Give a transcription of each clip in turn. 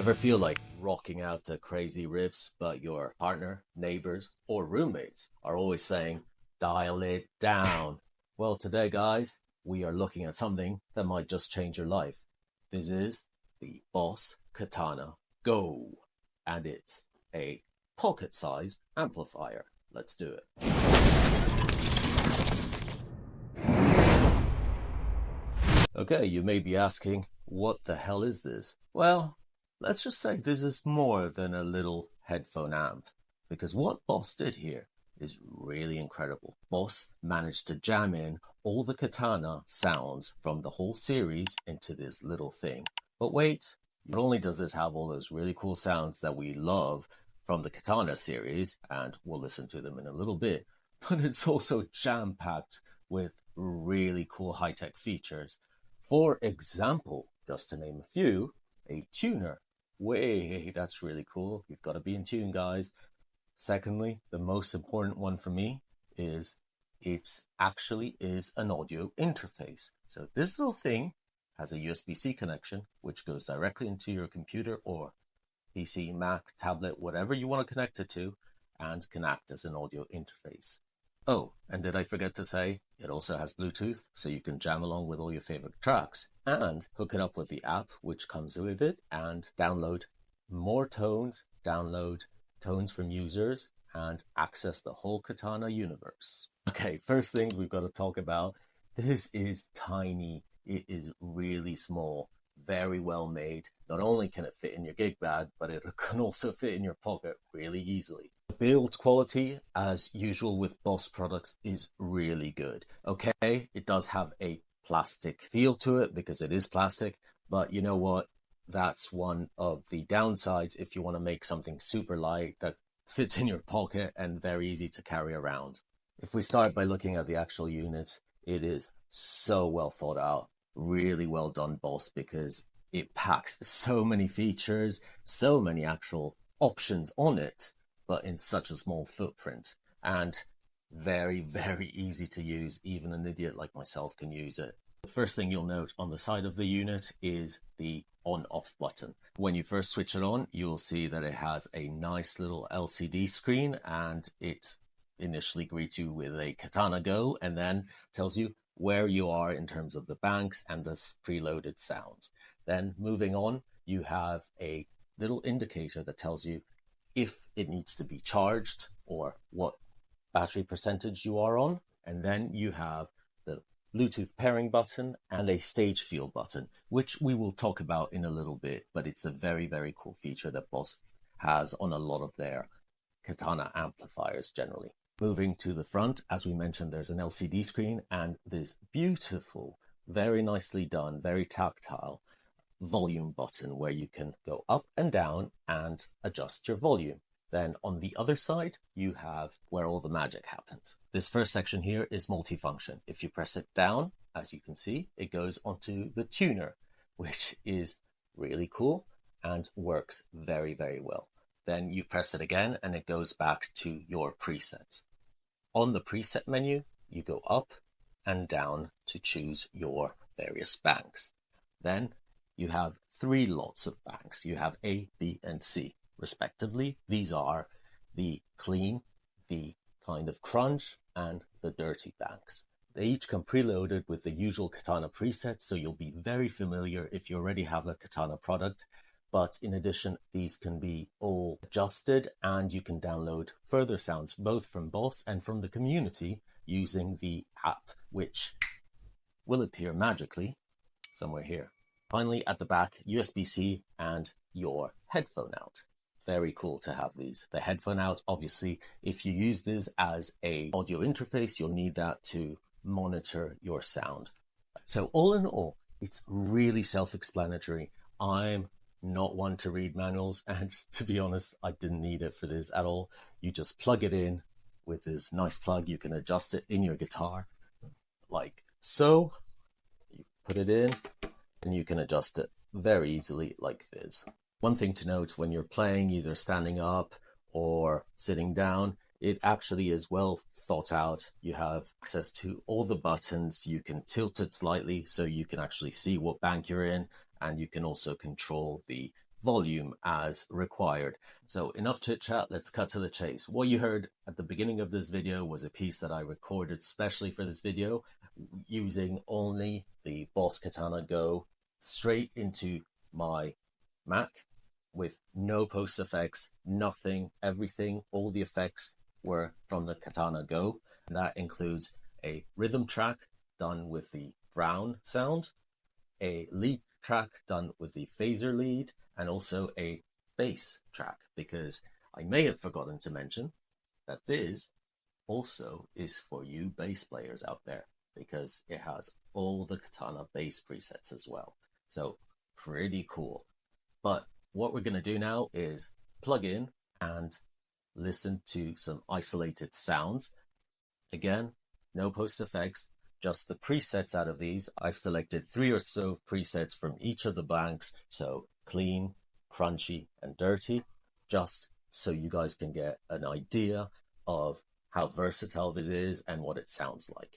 Ever feel like rocking out to crazy riffs, but your partner, neighbors, or roommates are always saying, dial it down? Well, today, guys, we are looking at something that might just change your life. This is the Boss Katana Go, and it's a pocket-sized amplifier. Let's do it. Okay, you may be asking, what the hell is this? Well, let's just say this is more than a little headphone amp, because what Boss did here is really incredible. Boss managed to jam in all the Katana sounds from the whole series into this little thing. But wait, not only does this have all those really cool sounds that we love from the Katana series, and we'll listen to them in a little bit, but it's also jam-packed with really cool high-tech features. For example, just to name a few, a tuner. Way, that's really cool. You've got to be in tune, guys. Secondly, the most important one for me is it actually is an audio interface. So this little thing has a USB-C connection, which goes directly into your computer or PC, Mac, tablet, whatever you want to connect it to, and can act as an audio interface. Oh, and did I forget to say, it also has Bluetooth, so you can jam along with all your favorite tracks and hook it up with the app which comes with it and download more tones, download tones from users, and access the whole Katana universe. Okay, first thing we've got to talk about, this is tiny. It is really small, very well made. Not only can it fit in your gig bag, but it can also fit in your pocket really easily. The build quality, as usual with Boss products, is really good. Okay, it does have a plastic feel to it because it is plastic, but you know what? That's one of the downsides if you want to make something super light that fits in your pocket and very easy to carry around. If we start by looking at the actual unit, it is so well thought out, really well done, Boss, because it packs so many features, so many actual options on it, but in such a small footprint, and very, very easy to use. Even an idiot like myself can use it. The first thing you'll note on the side of the unit is the on-off button. When you first switch it on, you'll see that it has a nice little LCD screen, and it initially greets you with a Katana Go and then tells you where you are in terms of the banks and the preloaded sounds. Then moving on, you have a little indicator that tells you if it needs to be charged or what battery percentage you are on. And then you have the Bluetooth pairing button and a stage feel button, which we will talk about in a little bit, but it's a very, very cool feature that Boss has on a lot of their Katana amplifiers generally. Moving to the front, as we mentioned, there's an LCD screen and this beautiful, very nicely done, very tactile volume button where you can go up and down and adjust your volume. Then on the other side, you have where all the magic happens. This first section here is multifunction. If you press it down, as you can see, it goes onto the tuner, which is really cool and works very, very well. Then you press it again and it goes back to your presets. On the preset menu, you go up and down to choose your various banks. Then you have three lots of banks. You have A, B, and C, respectively. These are the clean, the kind of crunch, and the dirty banks. They each come preloaded with the usual Katana presets, so you'll be very familiar if you already have a Katana product. But in addition, these can be all adjusted and you can download further sounds both from Boss and from the community using the app, which will appear magically somewhere here. Finally, at the back, USB-C and your headphone out. Very cool to have these. The headphone out, obviously, if you use this as an audio interface, you'll need that to monitor your sound. So all in all, it's really self-explanatory. I'm not one to read manuals, and to be honest, I didn't need it for this at all. You just plug it in with this nice plug. You can adjust it in your guitar like so. You put it in and you can adjust it very easily like this. One thing to note when you're playing either standing up or sitting down, it actually is well thought out. You have access to all the buttons. You can tilt it slightly so you can actually see what bank you're in, and you can also control the volume as required. So enough chit chat, let's cut to the chase. What you heard at the beginning of this video was a piece that I recorded specially for this video using only the Boss Katana Go straight into my Mac with no post effects, nothing, everything, all the effects were from the Katana Go. And that includes a rhythm track done with the brown sound, a lead track done with the phaser lead, and also a bass track, because I may have forgotten to mention that this also is for you bass players out there, because it has all the Katana bass presets as well. So pretty cool. But what we're going to do now is plug in and listen to some isolated sounds. Again, no post effects, just the presets out of these. I've selected 3 or so presets from each of the banks. So clean, crunchy, and dirty, just so you guys can get an idea of how versatile this is and what it sounds like.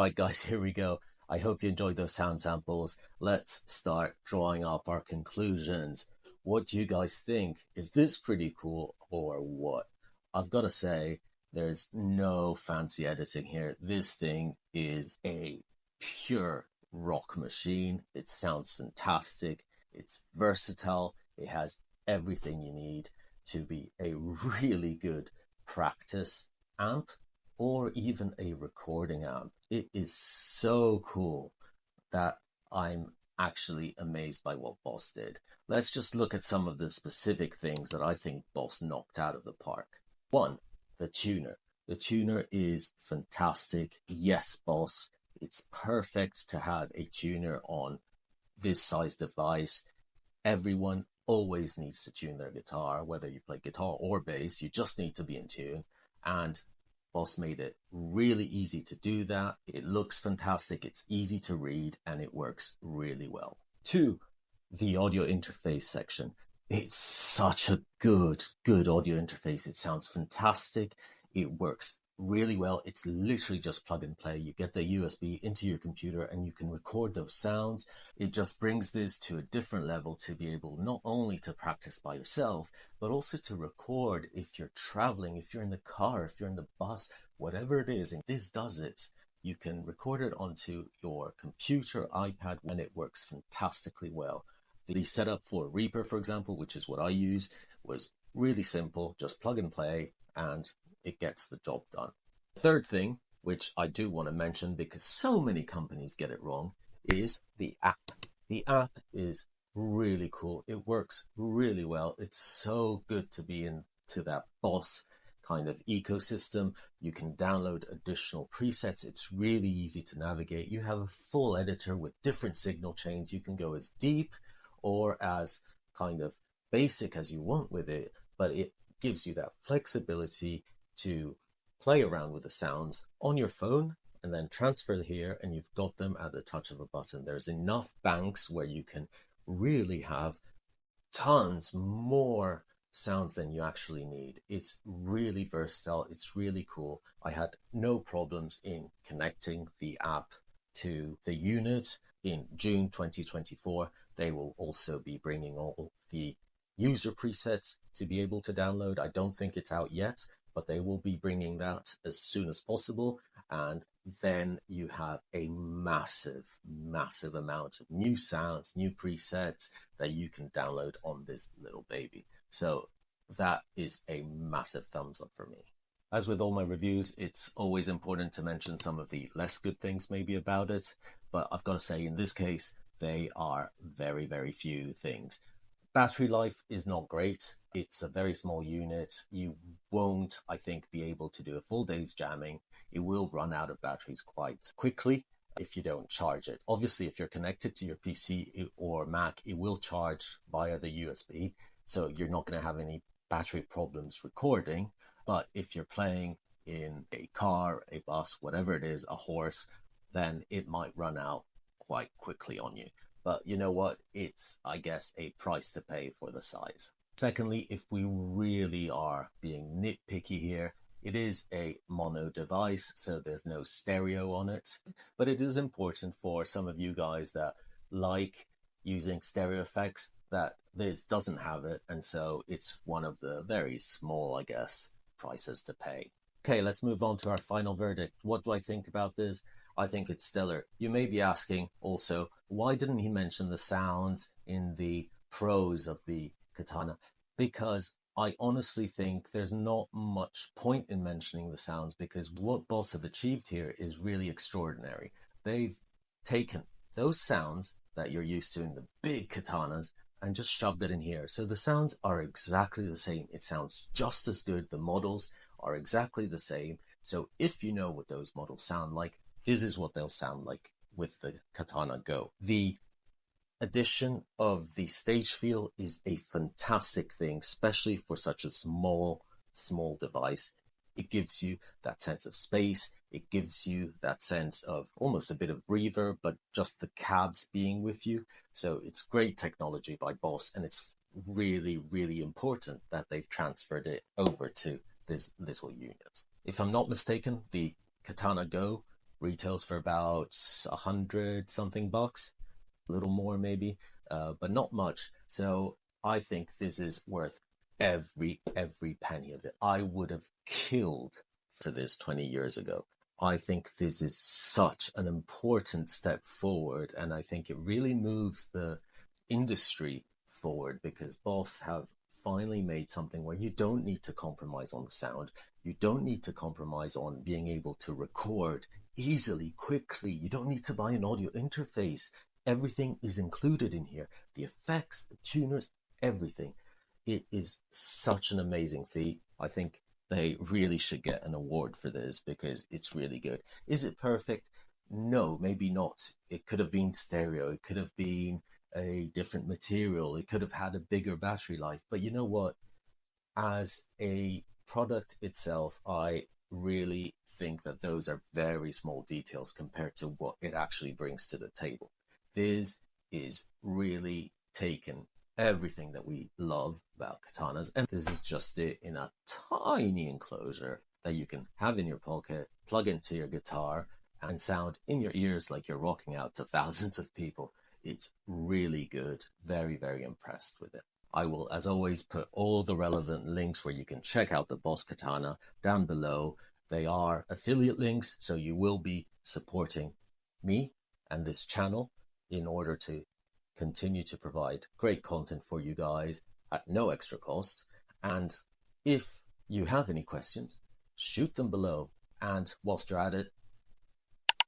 right, guys, here we go. I hope you enjoyed those sound samples. Let's start drawing up our conclusions. What do you guys think? Is this pretty cool or what? I've got to say, there's no fancy editing here. This thing is a pure rock machine. It sounds fantastic. It's versatile. It has everything you need to be a really good practice amp or even a recording amp. It is so cool that I'm actually amazed by what Boss did. Let's just look at some of the specific things that I think Boss knocked out of the park. One, the tuner. The tuner is fantastic. Yes, Boss, it's perfect to have a tuner on this size device. Everyone always needs to tune their guitar, whether you play guitar or bass, you just need to be in tune. And Boss made it really easy to do that. It looks fantastic, it's easy to read, and it works really well. Two, the audio interface section. It's such a good audio interface. It sounds fantastic. It works really well. It's literally just plug and play. You get the USB into your computer and you can record those sounds. It just brings this to a different level to be able not only to practice by yourself, but also to record if you're traveling, if you're in the car, if you're in the bus, whatever it is. And this does it. You can record it onto your computer, iPad, and it works fantastically well. The setup for Reaper, for example, which is what I use, was really simple. Just plug and play and it gets the job done. Third thing, which I do want to mention because so many companies get it wrong, is the app. The app is really cool. It works really well. It's so good to be into that Boss kind of ecosystem. You can download additional presets. It's really easy to navigate. You have a full editor with different signal chains. You can go as deep or as kind of basic as you want with it, but it gives you that flexibility to play around with the sounds on your phone and then transfer here, and you've got them at the touch of a button. There's enough banks where you can really have tons more sounds than you actually need. It's really versatile. It's really cool. I had no problems in connecting the app to the unit. In June 2024, they will also be bringing all the user presets to be able to download. I don't think it's out yet, but they will be bringing that as soon as possible. And then you have a massive amount of new sounds, new presets that you can download on this little baby. So that is a massive thumbs up for me. As with all my reviews, it's always important to mention some of the less good things maybe about it, but I've got to say in this case, they are very, very few things. Battery life is not great. It's a very small unit. You won't, I think, be able to do a full day's jamming. It will run out of batteries quite quickly if you don't charge it. Obviously, if you're connected to your PC or Mac, it will charge via the USB, so you're not going to have any battery problems recording. But if you're playing in a car, a bus, whatever it is, a horse, then it might run out quite quickly on you. But you know what? It's, I guess, a price to pay for the size. Secondly, if we really are being nitpicky here, it is a mono device, so there's no stereo on it. But it is important for some of you guys that like using stereo effects that this doesn't have it, and so it's one of the very small, I guess, prices to pay. Okay, let's move on to our final verdict. What do I think about this? I think it's stellar. You may be asking also, why didn't he mention the sounds in the pros of the Katana? Because I honestly think there's not much point in mentioning the sounds, because what Boss have achieved here is really extraordinary. They've taken those sounds that you're used to in the big katanas and just shoved it in here. So the sounds are exactly the same. It sounds just as good. The models are exactly the same. So if you know what those models sound like, this is what they'll sound like with the Katana Go. The addition of the stage feel is a fantastic thing, especially for such a small device. It gives you that sense of space. It gives you that sense of almost a bit of reverb, but just the cabs being with you. So it's great technology by Boss, and it's really, really important that they've transferred it over to this little unit. If I'm not mistaken, the Katana Go retails for about 100 something bucks, a little more maybe, but not much. So I think this is worth every penny of it. I would have killed for this 20 years ago. I think this is such an important step forward, and I think it really moves the industry forward because Boss have finally made something where you don't need to compromise on the sound. You don't need to compromise on being able to record easily, quickly. You don't need to buy an audio interface. Everything is included in here. The effects, the tuners, everything. It is such an amazing feat. I think they really should get an award for this because it's really good. Is it perfect? No, maybe not. It could have been stereo. It could have been a different material. It could have had a bigger battery life. But you know what? As a product itself, I really think that those are very small details compared to what it actually brings to the table. This is really taken everything that we love about katanas, and this is just it in a tiny enclosure that you can have in your pocket, plug into your guitar, and sound in your ears like you're rocking out to thousands of people. It's really good. Very impressed with it. I will, as always, put all the relevant links where you can check out the Boss Katana down below. They are affiliate links, so you will be supporting me and this channel in order to continue to provide great content for you guys at no extra cost. And if you have any questions, shoot them below. And whilst you're at it,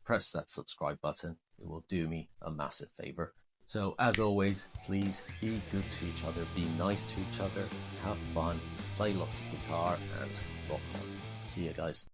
press that subscribe button. It will do me a massive favor. So as always, please be good to each other, be nice to each other, have fun, play lots of guitar, and rock on. See you guys.